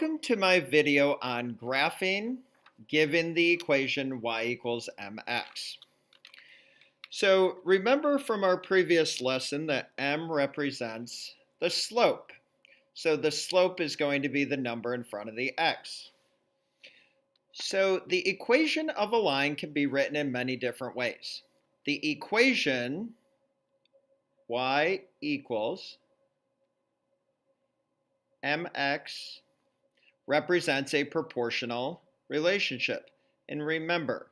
Welcome to my video on graphing given the equation y equals mx. So remember from our previous lesson that m represents the slope. So the slope is going to be the number in front of the x. So the equation of a line can be written in many different ways. The equation y equals mx represents a proportional relationship. And remember,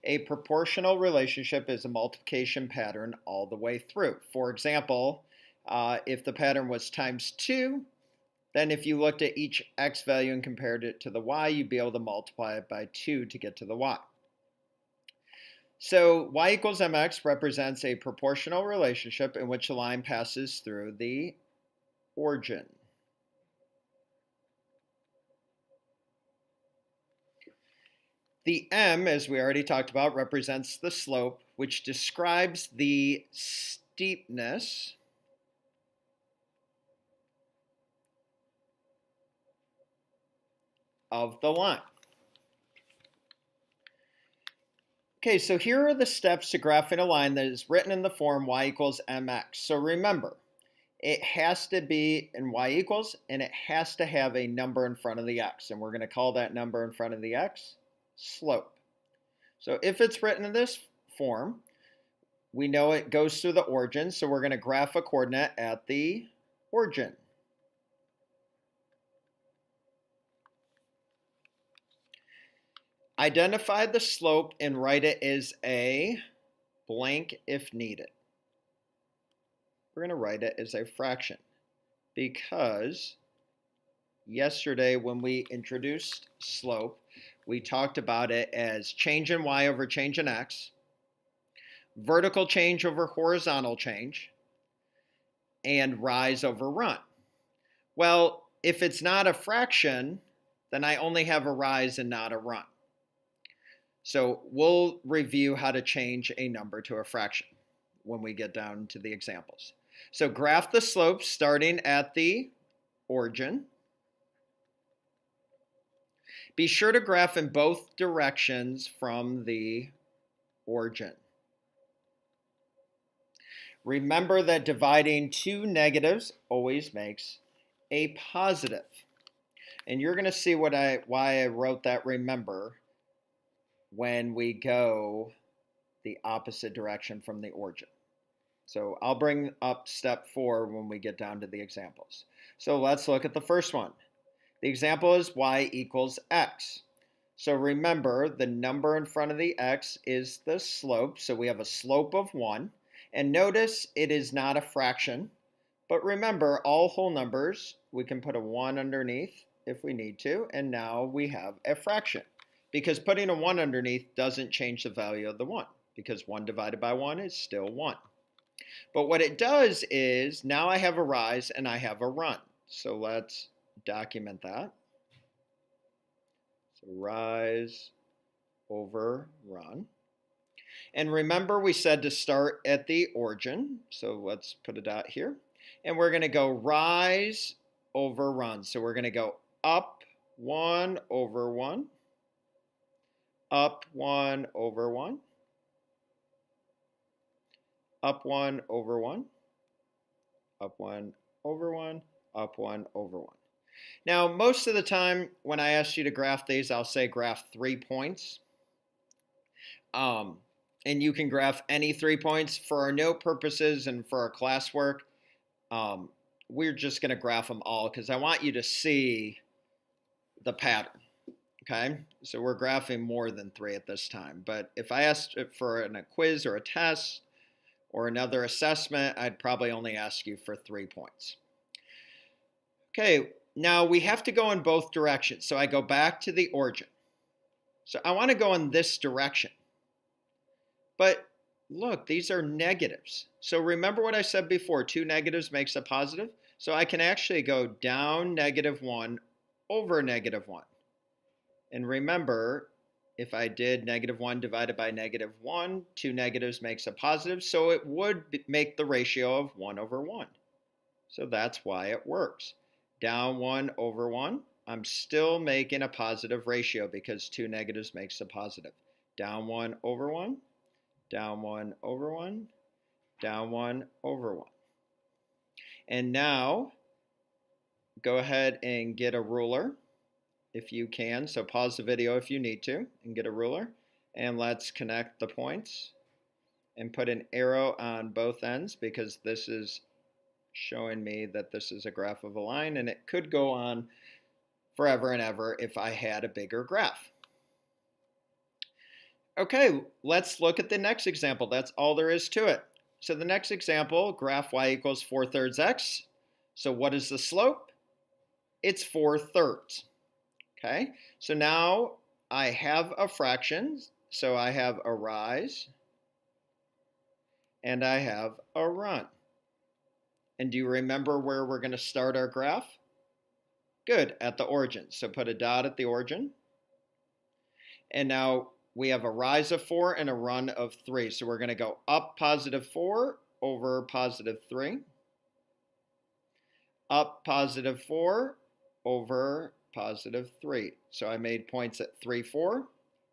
a proportional relationship is a multiplication pattern all the way through. For example, if the pattern was times 2, then if you looked at each x value and compared it to the y, you'd be able to multiply it by 2 to get to the y. So y equals mx represents a proportional relationship in which a line passes through the origin. The m, as we already talked about, represents the slope, which describes the steepness of the line. Okay, so here are the steps to graphing a line that is written in the form y equals mx. So remember, it has to be in y equals, and it has to have a number in front of the x. And we're going to call that number in front of the x slope. So if it's written in this form, we know it goes through the origin, so we're going to graph a coordinate at the origin. Identify the slope and write it as a blank if needed. We're going to write it as a fraction because yesterday when we introduced slope, we talked about it as change in y over change in x, vertical change over horizontal change, and rise over run. Well, if it's not a fraction, then I only have a rise and not a run. So we'll review how to change a number to a fraction when we get down to the examples. So graph the slope starting at the origin. Be sure to graph in both directions from the origin. Remember that dividing two negatives always makes a positive. And you're going to see why I wrote that remember when we go the opposite direction from the origin. So I'll bring up step 4 when we get down to the examples. So let's look at the first one. The example is y equals x. So remember, the number in front of the x is the slope. So we have a slope of 1. And notice it is not a fraction. But remember, all whole numbers, we can put a 1 underneath if we need to. And now we have a fraction. Because putting a 1 underneath doesn't change the value of the 1. Because 1 divided by 1 is still 1. But what it does is, now I have a rise and I have a run. So let's document that. So rise over run. And remember we said to start at the origin. So let's put a dot here. And we're going to go rise over run. So we're going to go up 1 over 1. Up 1 over 1. Up 1 over 1. Up 1 over 1. Up 1 over 1. Now, most of the time when I ask you to graph these, I'll say graph 3 points. And you can graph any 3 points. For our note purposes and for our classwork, we're just going to graph them all because I want you to see the pattern. Okay, so we're graphing more than 3 at this time. But if I asked it for a quiz or a test or another assessment, I'd probably only ask you for 3 points. Okay, now we have to go in both directions. So I go back to the origin. So I want to go in this direction. But look, these are negatives. So remember what I said before, 2 negatives makes a positive. So I can actually go down -1 over -1. And remember, if I did -1 divided by -1, 2 negatives makes a positive. So it would make the ratio of 1 over 1. So that's why it works. Down 1 over 1, I'm still making a positive ratio because 2 negatives makes a positive. Down 1 over 1, down 1 over 1, down 1 over 1. And now, go ahead and get a ruler if you can. So pause the video if you need to and get a ruler. And let's connect the points and put an arrow on both ends because this is showing me that this is a graph of a line, and it could go on forever and ever if I had a bigger graph. Okay, let's look at the next example. That's all there is to it. So the next example, graph y equals 4/3 x. So what is the slope? It's 4/3. Okay, so now I have a fraction. So I have a rise and I have a run. And do you remember where we're going to start our graph? Good, at the origin. So put a dot at the origin. And now we have a rise of 4 and a run of 3. So we're going to go up +4 over +3. Up +4 over +3. So I made points at 3, 4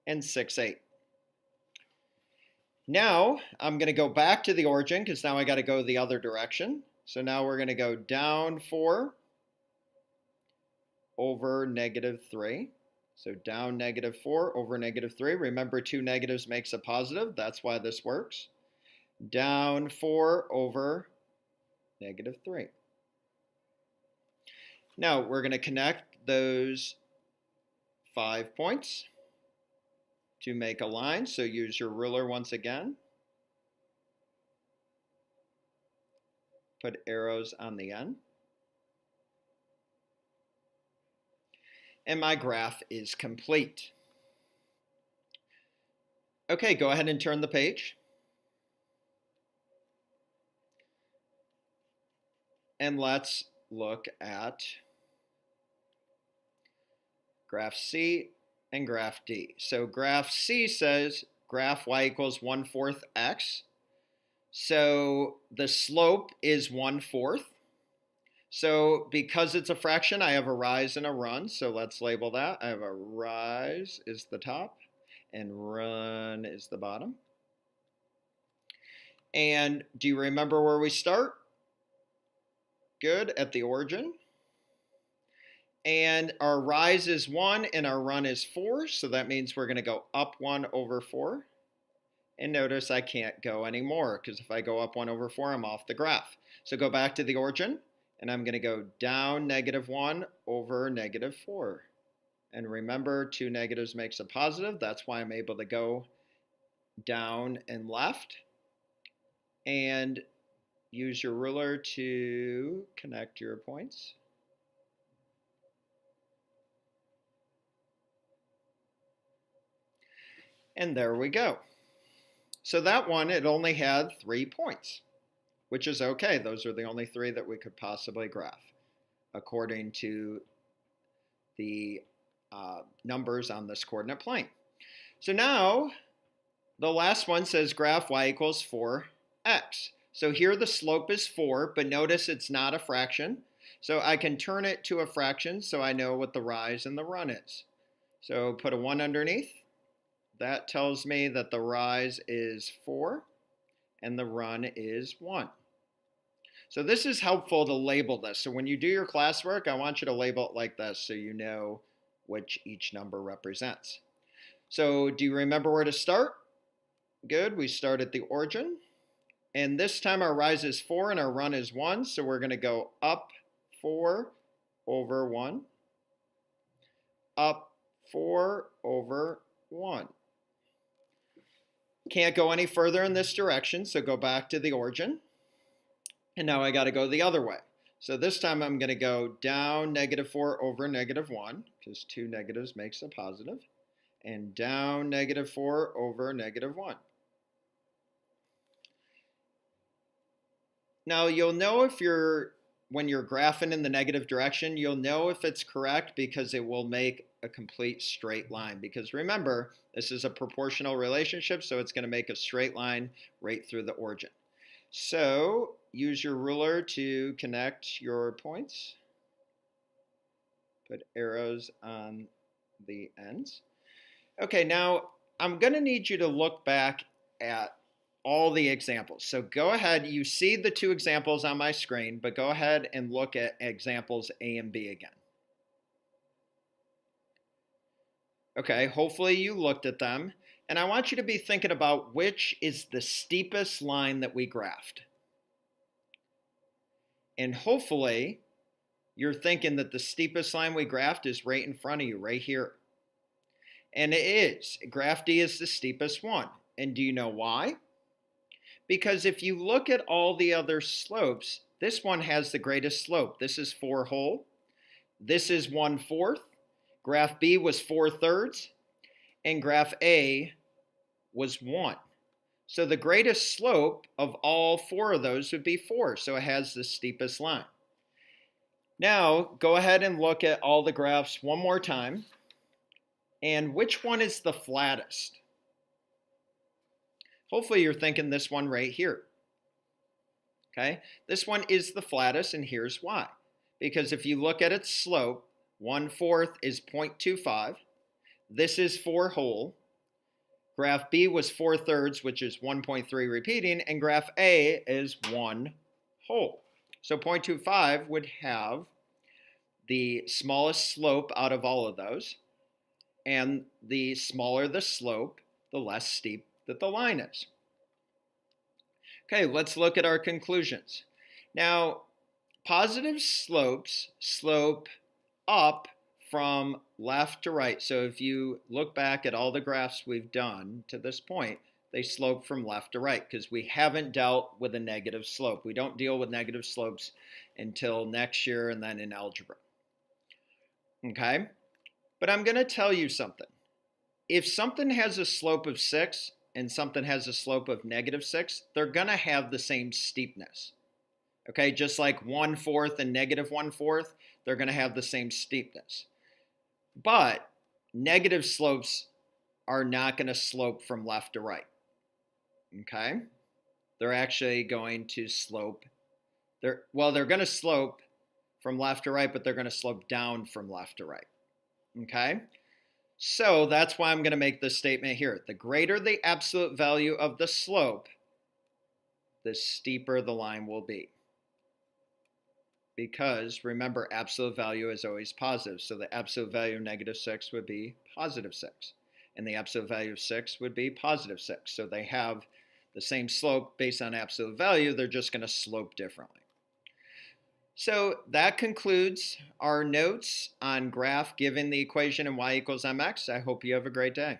and 6, 8. Now I'm going to go back to the origin because now I got to go the other direction. So now we're going to go down 4 over -3. So down -4 over -3. Remember, 2 negatives makes a positive. That's why this works. Down 4 over -3. Now we're going to connect those 5 points to make a line. So use your ruler once again. Put arrows on the end. And my graph is complete. Okay, go ahead and turn the page. And let's look at graph C and graph D. So graph C says graph y equals 1/4 x. So the slope is 1/4. So because it's a fraction, I have a rise and a run. So let's label that. I have a rise is the top and run is the bottom. And do you remember where we start? Good, at the origin. And our rise is 1 and our run is 4. So that means we're going to go up 1 over 4. And notice I can't go anymore because if I go up 1 over 4, I'm off the graph. So go back to the origin. And I'm going to go down -1 over -4. And remember, 2 negatives makes a positive. That's why I'm able to go down and left. And use your ruler to connect your points. And there we go. So that one, it only had 3 points, which is okay. Those are the only 3 that we could possibly graph according to the numbers on this coordinate plane. So now the last one says graph y equals 4x. So here the slope is 4, but notice it's not a fraction. So I can turn it to a fraction so I know what the rise and the run is. So put a 1 underneath. That tells me that the rise is 4 and the run is 1. So this is helpful to label this. So when you do your classwork, I want you to label it like this so you know which each number represents. So do you remember where to start? Good, we start at the origin. And this time our rise is 4 and our run is 1. So we're going to go up 4 over 1. Up 4 over 1. Can't go any further in this direction, so go back to the origin. And now I got to go the other way. So this time I'm going to go down -4 over -1, because 2 negatives makes a positive, and down -4 over -1. Now you'll know if when you're graphing in the negative direction, you'll know if it's correct because it will make a complete straight line. Because remember, this is a proportional relationship, so it's going to make a straight line right through the origin. So use your ruler to connect your points. Put arrows on the ends. Okay, now I'm going to need you to look back at all the examples. So go ahead, you see the two examples on my screen, but go ahead and look at examples A and B again. Okay, hopefully you looked at them. And I want you to be thinking about which is the steepest line that we graphed. And hopefully you're thinking that the steepest line we graphed is right in front of you, right here. And it is. Graph D is the steepest one. And do you know why? Because if you look at all the other slopes, this one has the greatest slope. This is 4 whole. This is 1/4. Graph B was 4/3. And graph A was 1. So the greatest slope of all 4 of those would be 4. So it has the steepest line. Now, go ahead and look at all the graphs one more time. And which one is the flattest? Hopefully you're thinking this one right here. Okay, this one is the flattest, and here's why. Because if you look at its slope, 1/4 is 0.25. This is 4 whole. Graph B was 4/3, which is 1.3 repeating, and graph A is 1 whole. So 0.25 would have the smallest slope out of all of those. And the smaller the slope, the less steep that the line is. Okay, let's look at our conclusions. Now, positive slopes slope up from left to right. So if you look back at all the graphs we've done to this point, they slope from left to right because we haven't dealt with a negative slope. We don't deal with negative slopes until next year and then in algebra. Okay? But I'm going to tell you something. If something has a slope of 6 and something has a slope of -6, they're going to have the same steepness. Okay, just like 1/4 and -1/4, they're going to have the same steepness. But negative slopes are not going to slope from left to right. Okay? They're actually going to slope. They're going to slope from left to right, but they're going to slope down from left to right. Okay? So that's why I'm going to make this statement here. The greater the absolute value of the slope, the steeper the line will be. Because remember, absolute value is always positive. So the absolute value of -6 would be +6. And the absolute value of 6 would be +6. So they have the same slope based on absolute value. They're just going to slope differently. So that concludes our notes on graph given the equation in y = mx. I hope you have a great day.